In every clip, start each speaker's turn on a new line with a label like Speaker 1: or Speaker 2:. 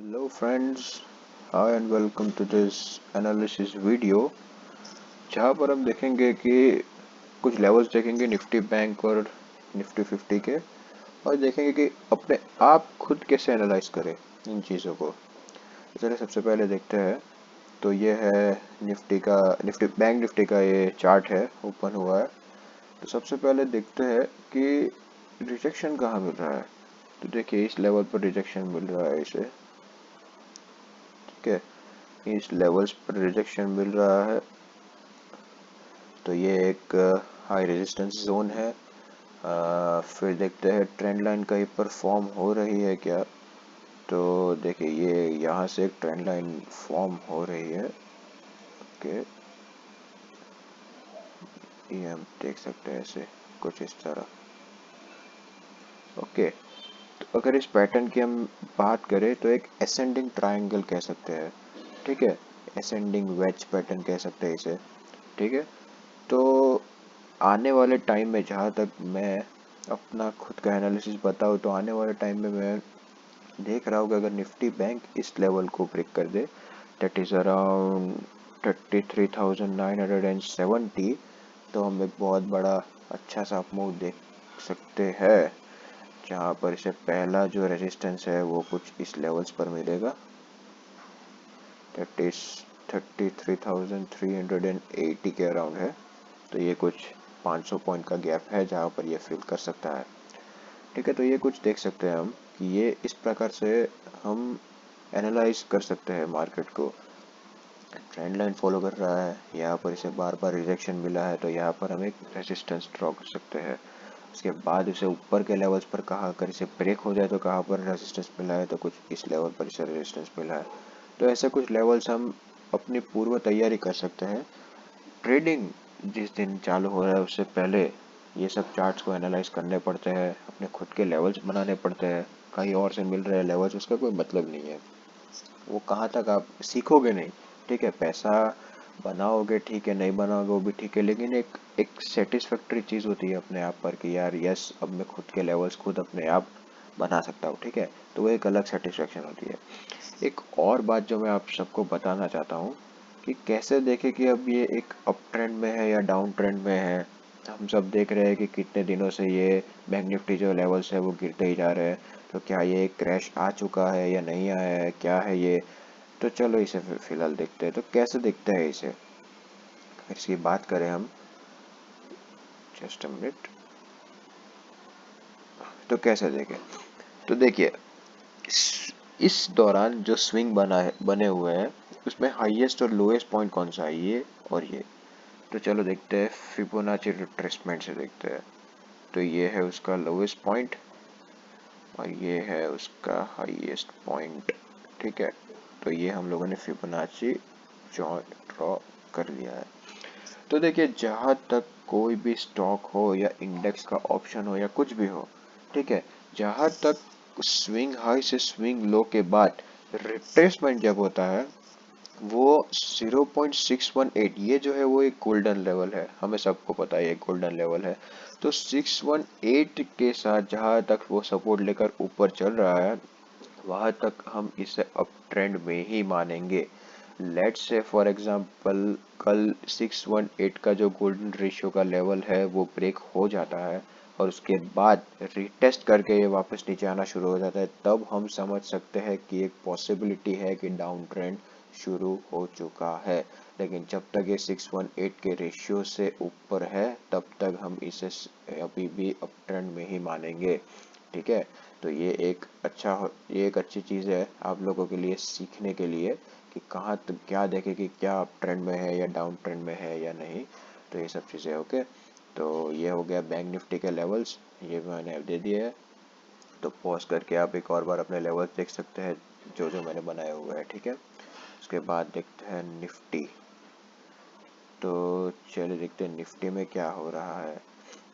Speaker 1: Hello friends, hi and welcome to this analysis video जहाँ पर हम देखेंगे कि कुछ लेवल्स देखेंगे निफ्टी बैंक और निफ्टी 50 के और देखेंगे कि अपने आप खुद कैसे एनालाइज करें इन चीज़ों को। चलिए सबसे पहले देखते हैं। तो ये है निफ्टी का ये चार्ट है, ओपन हुआ है। तो सबसे पहले देखते हैं कि रिजेक्शन कहाँ मिल रहा है। तो देखिए इस लेवल पर रिजेक्शन मिल रहा है इसे, ठीक है। इस लेवल्स पर रिजेक्शन मिल रहा है। तो ये एक हाई रेजिस्टेंस जोन है। फिर देखते हैं ट्रेंड लाइन कहीं पर फॉर्म हो रही है क्या। तो देखिए ये यहाँ से एक ट्रेंड लाइन फॉर्म हो रही है। ओके, ये हम देख सकते हैं ऐसे कुछ इस तरह। ओके, तो अगर इस पैटर्न की हम बात करें तो एक असेंडिंग ट्रायंगल कह सकते हैं, ठीक है। असेंडिंग वेज पैटर्न कह सकते हैं इसे, ठीक है। तो आने वाले टाइम में जहाँ तक मैं अपना खुद का एनालिसिस बताऊँ तो आने वाले टाइम में मैं देख रहा हूँ कि अगर निफ्टी बैंक इस लेवल को ब्रेक कर दे, दैट इज़ अराउंड 33,970, तो हम एक बहुत बड़ा अच्छा सा मूव देख सकते हैं। जहाँ पर इसे पहला जो रेजिस्टेंस है वो कुछ इस लेवल्स पर मिलेगा, दैट इज 33,380 के अराउंड है। तो ये कुछ 500 पॉइंट का गैप है जहाँ पर ये फिल कर सकता है, ठीक है। तो ये कुछ देख सकते हैं हम कि ये इस प्रकार से हम एनालाइज कर सकते हैं मार्केट को। ट्रेंड लाइन फॉलो कर रहा है, यहाँ पर इसे बार बार रिजेक्शन मिला है, तो यहाँ पर हम एक रेजिस्टेंस ड्रॉ कर सकते हैं। उसके बाद इसे ऊपर के लेवल्स पर कहाँ अगर इसे ब्रेक हो जाए तो कहाँ पर रेजिस्टेंस मिला है, तो कुछ इस लेवल पर इसे रेजिस्टेंस मिला है। तो ऐसे कुछ लेवल्स हम अपनी पूर्व तैयारी कर सकते हैं। ट्रेडिंग जिस दिन चालू हो रहा है उससे पहले ये सब चार्ट्स को एनालाइज करने पड़ते हैं, अपने खुद के लेवल्स बनाने पड़ते हैं। कहीं और से मिल रहे हैं लेवल्स, उसका कोई मतलब नहीं है। वो कहाँ तक आप सीखोगे नहीं, ठीक है। पैसा बनाओगे ठीक है, नहीं बनाओगे वो भी ठीक है, लेकिन एक एक सेटिस्फैक्टरी चीज़ होती है अपने आप पर कि यार यस अब मैं खुद के लेवल्स खुद अपने आप बना सकता हूँ, ठीक है। तो वो एक अलग सेटिस्फेक्शन होती है। एक और बात जो मैं आप सबको बताना चाहता हूँ कि कैसे देखें कि अब ये एक अप ट्रेंड में है या डाउन ट्रेंड में है। हम सब देख रहे हैं कि कितने दिनों से ये बैंक निफ्टी जो लेवल्स है वो गिरते ही जा रहे हैं। तो क्या ये क्रैश आ चुका है या नहीं आया है, क्या है ये। तो चलो इसे फिलहाल देखते हैं तो कैसे दिखता है इसे। अगर इसकी बात करें हम, जस्ट अ मिनट, तो कैसे देखें। तो देखिए इस दौरान जो स्विंग बने हुए हैं उसमें हाईएस्ट और लोएस्ट पॉइंट कौन सा है, ये और ये। तो चलो देखते हैं, फिबोनाची रिट्रेसमेंट से देखते हैं। तो ये है उसका लोएस्ट पॉइंट और ये है उसका हाईएस्ट पॉइंट, ठीक है। तो ये हम लोगों ने फिबोनाची ड्रॉ कर लिया है। तो देखिए जहाँ तक कोई भी स्टॉक हो या इंडेक्स का ऑप्शन हो या कुछ भी हो, ठीक है, जहाँ तक स्विंग हाई से स्विंग लो के बाद रिट्रेसमेंट जब होता है वो 0.618, ये जो है वो एक गोल्डन लेवल है, हमें सबको पता है ये गोल्डन लेवल है। तो 618 के साथ जहाँ तक वो सपोर्ट लेकर ऊपर चल रहा है वहां तक हम इसे अप ट्रेंड में ही मानेंगे। लेट्स से फॉर एग्जांपल कल 618 का जो गोल्डन रेशियो का लेवल है वो ब्रेक हो जाता है और उसके बाद रिटेस्ट करके ये वापस नीचे आना शुरू हो जाता है, तब हम समझ सकते हैं कि एक पॉसिबिलिटी है कि डाउन ट्रेंड शुरू हो चुका है। लेकिन जब तक ये 618 के रेशियो से ऊपर है तब तक हम इसे अभी भी अप ट्रेंड में ही मानेंगे, ठीक है। तो ये एक अच्छी चीज़ है आप लोगों के लिए सीखने के लिए कि कहाँ तक क्या देखें कि क्या अप ट्रेंड में है या डाउन ट्रेंड में है या नहीं। तो ये सब चीज़ें ओके। तो ये हो गया बैंक निफ्टी के लेवल्स, ये मैंने दे दिए है। तो पॉज करके आप एक और बार अपने लेवल्स देख सकते हैं जो जो मैंने बनाए हुए हैं, ठीक है। उसके बाद देखते हैं निफ्टी। तो चलिए देखते हैं निफ्टी में क्या हो रहा है।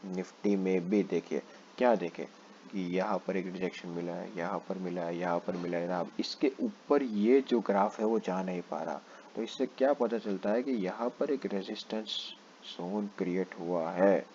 Speaker 1: निफ्टी में भी देखिए क्या देखें कि यहाँ पर एक रिजेक्शन मिला है, यहाँ पर मिला है, यहाँ पर मिला है। अब इसके ऊपर ये जो ग्राफ है वो जा नहीं पा रहा। तो इससे क्या पता चलता है कि यहाँ पर एक रेजिस्टेंस जोन क्रिएट हुआ है,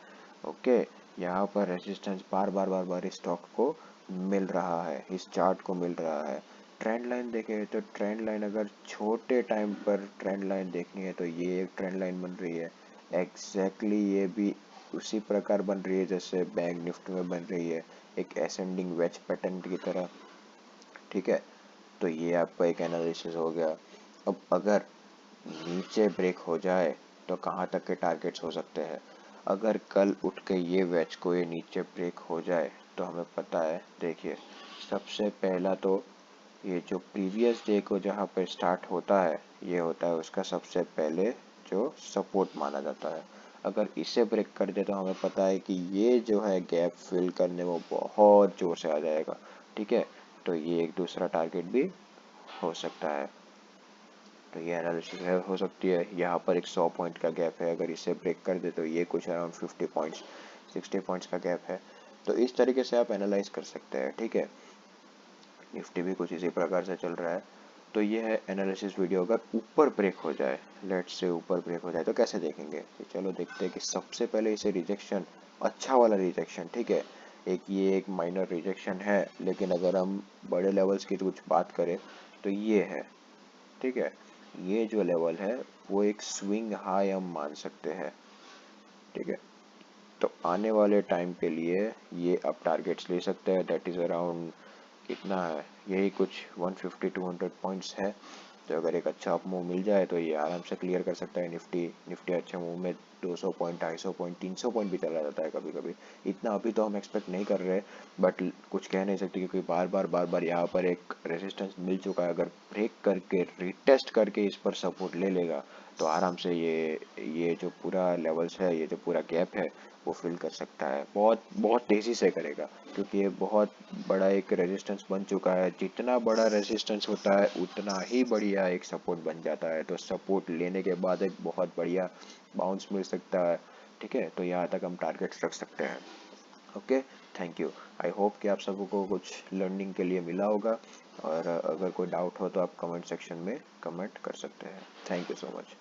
Speaker 1: ओके। यहाँ पर रेजिस्टेंस बार बार इस स्टॉक को मिल रहा है, इस चार्ट को मिल रहा है। ट्रेंड लाइन देखें तो ट्रेंड लाइन अगर छोटे टाइम पर ट्रेंड लाइन देखनी है तो ये एक ट्रेंड लाइन बन रही है एग्जैक्टली ये भी उसी प्रकार बन रही है जैसे बैंक निफ्टी में बन रही है, एक असेंडिंग वेज पैटर्न की तरह। ठीक है, तो ये आपका एक एनालिसिस हो गया। अब अगर नीचे ब्रेक हो जाए तो कहाँ तक के टारगेट्स हो सकते हैं। अगर कल उठ के ये वेज को ये नीचे ब्रेक हो जाए तो हमें पता है, देखिए सबसे पहला तो ये जो प्रीवियस डे को जहाँ पे स्टार्ट होता है ये होता है उसका सबसे पहले जो सपोर्ट माना जाता है। अगर इसे ब्रेक कर दे तो हमें पता है कि ये जो है गैप फिल करने में बहुत जोर से आ जाएगा। ठीक है, तो ये एक दूसरा टारगेट भी हो सकता है। तो ये एनालिसिस है, हो सकती है। यहाँ पर एक 100 पॉइंट का गैप है, अगर इसे ब्रेक कर दे तो ये कुछ अराउंड 50 पॉइंट्स 60 पॉइंट्स का गैप है। तो इस तरीके से आप एनालाइज कर सकते हैं। ठीक है, निफ्टी भी कुछ इसी प्रकार से चल रहा है। तो ये है एनालिसिस वीडियो। अगर ऊपर ब्रेक हो जाए, लेट्स से ऊपर ब्रेक हो जाए तो कैसे देखेंगे, तो चलो देखते हैं कि सबसे पहले इसे रिजेक्शन, अच्छा वाला रिजेक्शन, ठीक है, एक ये एक माइनर रिजेक्शन है, लेकिन अगर हम बड़े लेवल्स की कुछ बात करें तो ये है। ठीक है, ये जो लेवल है वो एक स्विंग हाई हम मान सकते हैं। ठीक है, तो आने वाले टाइम के लिए ये आप टारगेट्स ले सकते हैं। दैट इज अराउंड कितना है, यही कुछ 150-200 पॉइंट्स है। तो अगर एक अच्छा अप मूव मिल जाए तो ये आराम से क्लियर कर सकता है। निफ्टी निफ्टी अच्छे मूव में 200 पॉइंट 250 पॉइंट 300 पॉइंट भी चला जाता है कभी कभी। इतना अभी तो हम एक्सपेक्ट नहीं कर रहे, बट कुछ कह नहीं सकते क्योंकि बार बार यहाँ पर एक रेजिस्टेंस मिल चुका है। अगर ब्रेक करके रिटेस्ट करके इस पर सपोर्ट ले लेगा तो आराम से ये जो पूरा लेवल्स है, ये जो पूरा गैप है वो फिल कर सकता है। बहुत बहुत तेज़ी से करेगा क्योंकि ये बहुत बड़ा एक रेजिस्टेंस बन चुका है। जितना बड़ा रेजिस्टेंस होता है उतना ही बढ़िया एक सपोर्ट बन जाता है। तो सपोर्ट लेने के बाद एक बहुत बढ़िया बाउंस मिल सकता है। ठीक है, तो यहाँ तक हम टारगेट्स रख सकते हैं। Okay, thank you. I hope कि आप सबको कुछ लर्निंग के लिए मिला होगा, और अगर कोई डाउट हो तो आप कमेंट सेक्शन में कमेंट कर सकते हैं। Thank you so much.